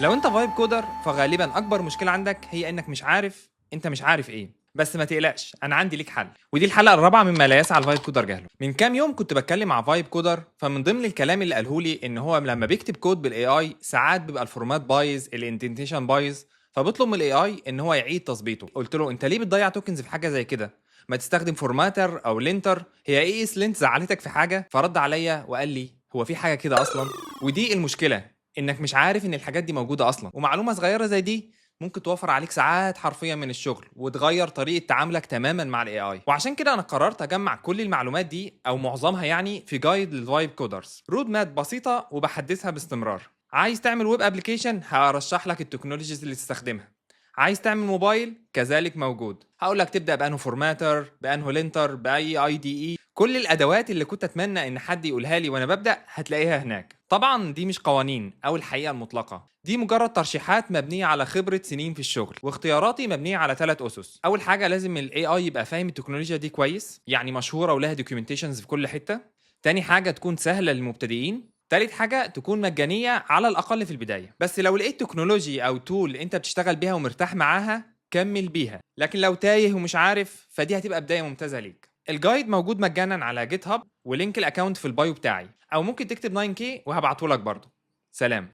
لو انت فايب كودر فغالبا اكبر مشكله عندك هي انك انت مش عارف ايه. بس ما تقلقش، انا عندي ليك حل. ودي الحلقه الرابعه مما لا يسعى الفايب كودر جهله. من كام يوم كنت بتكلم مع فايب كودر، فمن ضمن الكلام اللي قاله لي ان هو لما بيكتب كود بالاي اي ساعات بيبقى الفورمات بايظ، الاندنتيشن بايظ، فبيطلب من الاي اي ان هو يعيد تظبيطه. قلت له انت ليه بتضيع توكنز في حاجه زي كده؟ ما تستخدم فورماتر او لينتر. هي ايه لينت زعلتك في حاجه؟ فرد عليا وقال لي هو في حاجه كده اصلا؟ ودي المشكله، انك مش عارف ان الحاجات دي موجوده اصلا. ومعلومه صغيره زي دي ممكن توفر عليك ساعات حرفيا من الشغل وتغير طريقه تعاملك تماما مع الاي اي. وعشان كده انا قررت اجمع كل المعلومات دي او معظمها يعني في جايد للفايب كودرز، رود ماب بسيطه وبحدثها باستمرار. عايز تعمل ويب ابلكيشن هرشح لك التكنولوجيز اللي تستخدمها. عايز تعمل موبايل كذلك موجود، هقول لك تبدا بانه فورماتر، بانه لينتر، باي اي دي اي. كل الادوات اللي كنت اتمنى ان حد يقولها لي وانا ببدا هتلاقيها هناك. طبعا دي مش قوانين او الحقيقه المطلقه، دي مجرد ترشيحات مبنيه على خبره سنين في الشغل، واختياراتي مبنيه على 3 اسس. اول حاجه لازم الاي اي يبقى فاهم التكنولوجيا دي كويس، يعني مشهوره ولها دوكيومنتيشنز في كل حته. تاني حاجه تكون سهله للمبتدئين. تالت حاجة تكون مجانية على الأقل في البداية. بس لو لقيت تكنولوجي أو تول أنت بتشتغل بيها ومرتاح معاها كمل بيها، لكن لو تايه ومش عارف فدي هتبقى بداية ممتازة ليك. الجايد موجود مجانا على جيت هاب، ولينك الأكاونت في البايو بتاعي، أو ممكن تكتب 9K وهبعته لك برضه. سلام.